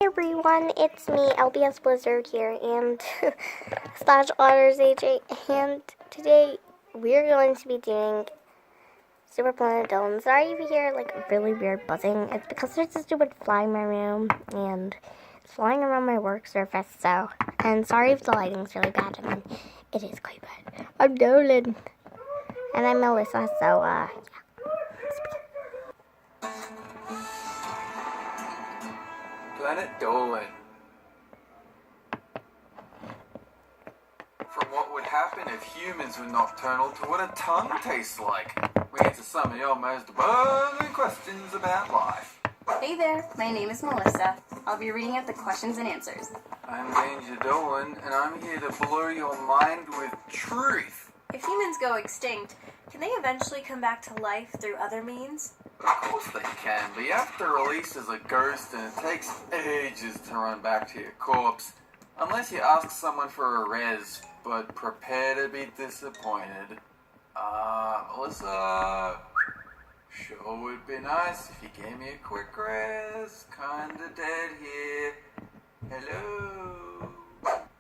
Hey everyone, it's me, LPS Blizzard here, and slash Otters AJ, and today we're going to be doing Super Planet Dolan. Sorry if you hear like a really weird buzzing. It's because there's a stupid fly in my room, and it's flying around my work surface, so, and sorry if the lighting's really bad. I mean, it is quite bad. I'm Dolan, and I'm Melissa, so, yeah. Planet Dolan. From what would happen if humans were nocturnal to what a tongue tastes like. We answer some of your most burning questions about life. Hey there, my name is Melissa. I'll be reading out the questions and answers. I'm Danger Dolan, and I'm here to blow your mind with truth. If humans go extinct, can they eventually come back to life through other means? Of course they can, but you have to release as a ghost, and it takes ages to run back to your corpse. Unless you ask someone for a res, but prepare to be disappointed. Melissa, sure would be nice if you gave me a quick res. Kinda dead here. Hello?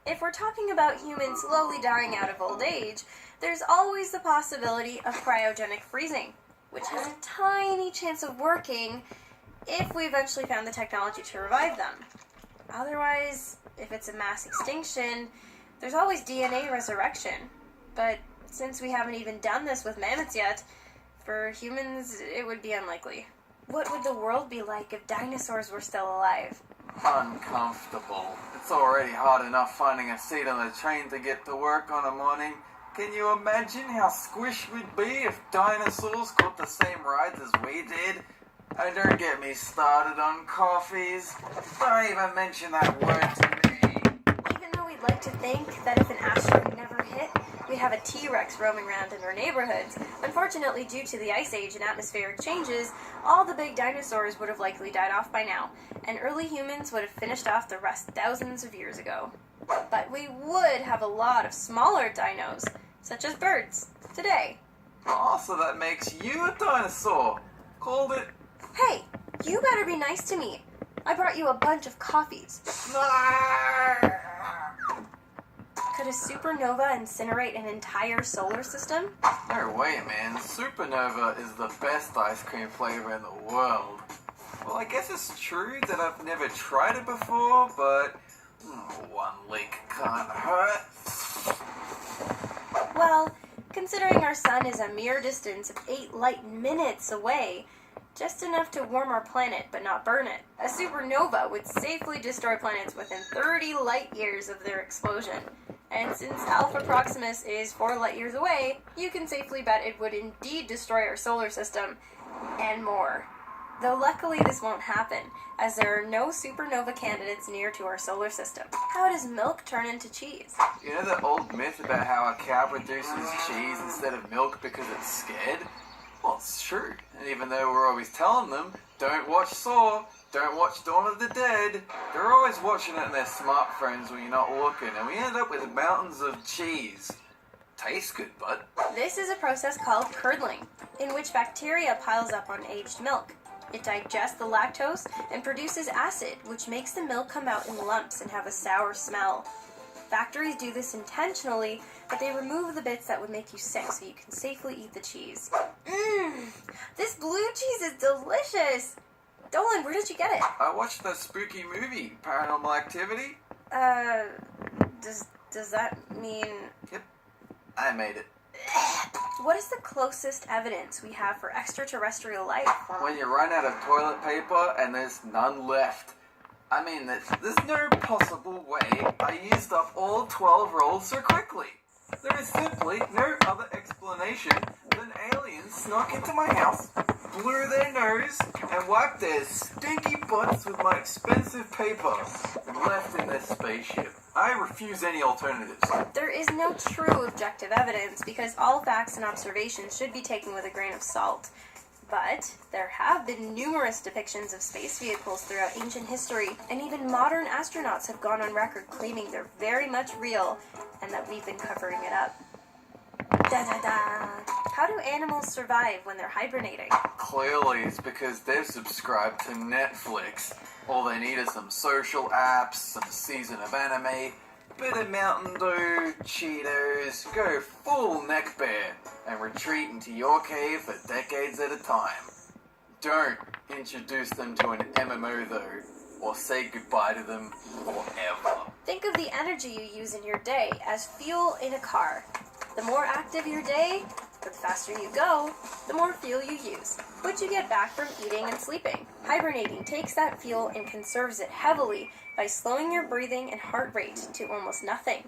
If we're talking about humans slowly dying out of old age, there's always the possibility of cryogenic freezing, which has a tiny chance of working if we eventually found the technology to revive them. Otherwise, if it's a mass extinction, there's always DNA resurrection. But since we haven't even done this with mammoths yet, for humans, it would be unlikely. What would the world be like if dinosaurs were still alive? Uncomfortable. It's already hard enough finding a seat on the train to get to work on a morning. Can you imagine how squish we'd be if dinosaurs got the same rides as we did? And don't get me started on coffees. Don't even mention that word to me. Even though we'd like to think that if an asteroid never hit, we'd have a T-Rex roaming around in our neighborhoods, unfortunately due to the ice age and atmospheric changes, all the big dinosaurs would have likely died off by now, and early humans would have finished off the rest thousands of years ago. But we would have a lot of smaller dinos, such as birds, today. Oh, so that makes you a dinosaur. Called it... Hey, you better be nice to me. I brought you a bunch of coffees. Could a supernova incinerate an entire solar system? No way, man. Supernova is the best ice cream flavor in the world. Well, I guess it's true that I've never tried it before, but one leak can't hurt. Well, considering our sun is a mere distance of 8 light minutes away, just enough to warm our planet but not burn it, a supernova would safely destroy planets within 30 light years of their explosion. And since Alpha Proximus is 4 light years away, you can safely bet it would indeed destroy our solar system, and more. Though luckily this won't happen, as there are no supernova candidates near to our solar system. How does milk turn into cheese? You know the old myth about how a cow produces cheese instead of milk because it's scared? Well, it's true. And even though we're always telling them, don't watch Saw, don't watch Dawn of the Dead, they're always watching it on their smartphones when you're not looking, and we end up with mountains of cheese. Tastes good, bud. This is a process called curdling, in which bacteria piles up on aged milk. It digests the lactose and produces acid, which makes the milk come out in lumps and have a sour smell. Factories do this intentionally, but they remove the bits that would make you sick so you can safely eat the cheese. This blue cheese is delicious! Dolan, where did you get it? I watched the spooky movie, Paranormal Activity. Does that mean... Yep, I made it. What is the closest evidence we have for extraterrestrial life? When you run out of toilet paper and there's none left. I mean, there's no possible way I used up all 12 rolls so quickly. There is simply no other explanation than aliens snuck into my house, blew their nose, and wiped their stinky butts with my expensive paper, and left in their spaceship. I refuse any alternatives. There is no true objective evidence because all facts and observations should be taken with a grain of salt. But there have been numerous depictions of space vehicles throughout ancient history, and even modern astronauts have gone on record claiming they're very much real and that we've been covering it up. Da da da! How do animals survive when they're hibernating? Clearly, it's because they've subscribed to Netflix. All they need is some social apps, some season of anime, bit of Mountain Dew, Cheetos, go full neck bare, and retreat into your cave for decades at a time. Don't introduce them to an MMO though, or say goodbye to them forever. Think of the energy you use in your day as fuel in a car. The more active your day, the faster you go, the more fuel you use, which you get back from eating and sleeping. Hibernating takes that fuel and conserves it heavily by slowing your breathing and heart rate to almost nothing.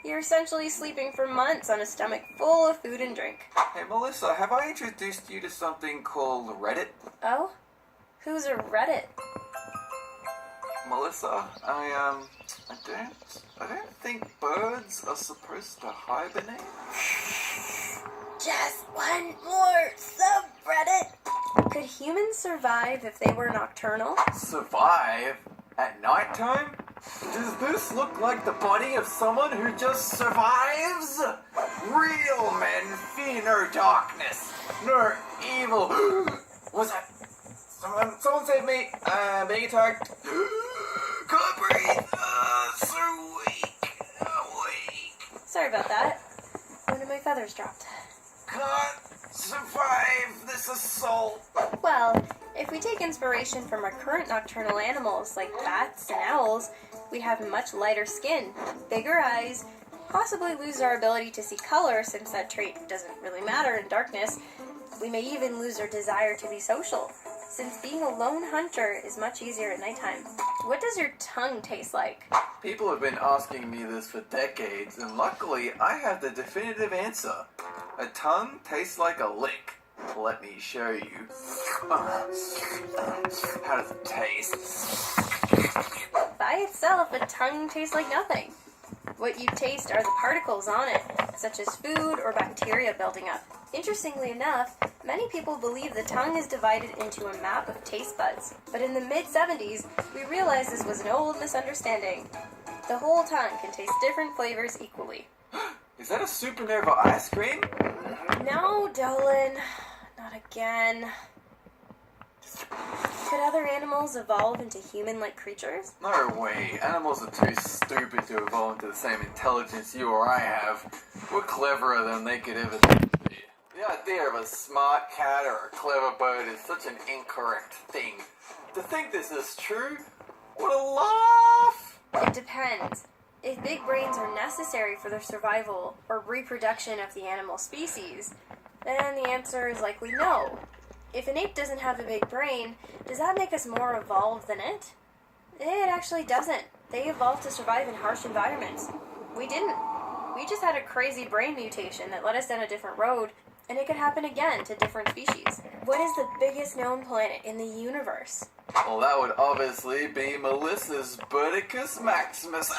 You're essentially sleeping for months on a stomach full of food and drink. Hey Melissa, have I introduced you to something called Reddit? Oh? Who's a Reddit? Melissa, I don't think birds are supposed to hibernate. Just one more subreddit. Could humans survive if they were nocturnal? Survive? At nighttime? Does this look like the body of someone who just survives? Real men fear no darkness, no evil. What's that? Someone save me. Being attacked. Can't breathe. So weak. Weak. Sorry about that. One of my feathers dropped. Can't survive this assault. Well, if we take inspiration from our current nocturnal animals like bats and owls, we'd have much lighter skin, bigger eyes, possibly lose our ability to see color since that trait doesn't really matter in darkness. We may even lose our desire to be social, since being a lone hunter is much easier at nighttime. What does your tongue taste like? People have been asking me this for decades, and luckily I have the definitive answer. A tongue tastes like a lick. Let me show you. How does it taste? By itself, a tongue tastes like nothing. What you taste are the particles on it, such as food or bacteria building up. Interestingly enough, many people believe the tongue is divided into a map of taste buds. But in the mid-70s, we realized this was an old misunderstanding. The whole tongue can taste different flavors equally. Is that a supernova ice cream? No, Dolan. Not again. Could other animals evolve into human-like creatures? No way. Animals are too stupid to evolve into the same intelligence you or I have. We're cleverer than they could ever be. The idea of a smart cat or a clever bird is such an incorrect thing. To think this is true, what a laugh! It depends. If big brains are necessary for the survival or reproduction of the animal species, then the answer is likely no. If an ape doesn't have a big brain, does that make us more evolved than it? It actually doesn't. They evolved to survive in harsh environments. We didn't. We just had a crazy brain mutation that led us down a different road, and it could happen again to different species. What is the biggest known planet in the universe? Well, that would obviously be Melissa's Birdicus Maximus.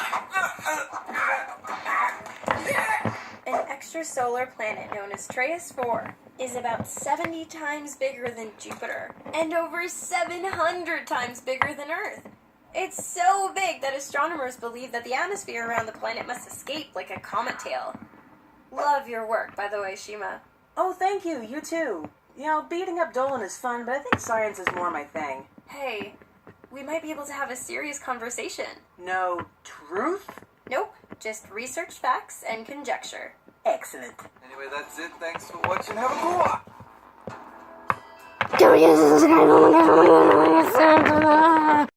An extrasolar planet known as Trace 4 is about 70 times bigger than Jupiter and over 700 times bigger than Earth. It's so big that astronomers believe that the atmosphere around the planet must escape like a comet tail. Love your work, by the way, Shima. Oh, thank you. You too. You know, beating up Dolan is fun, but I think science is more my thing. Hey, we might be able to have a serious conversation. No truth? Nope, just research facts and conjecture. Excellent. Anyway, that's it. Thanks for watching. Have a good one. Don't use this guy.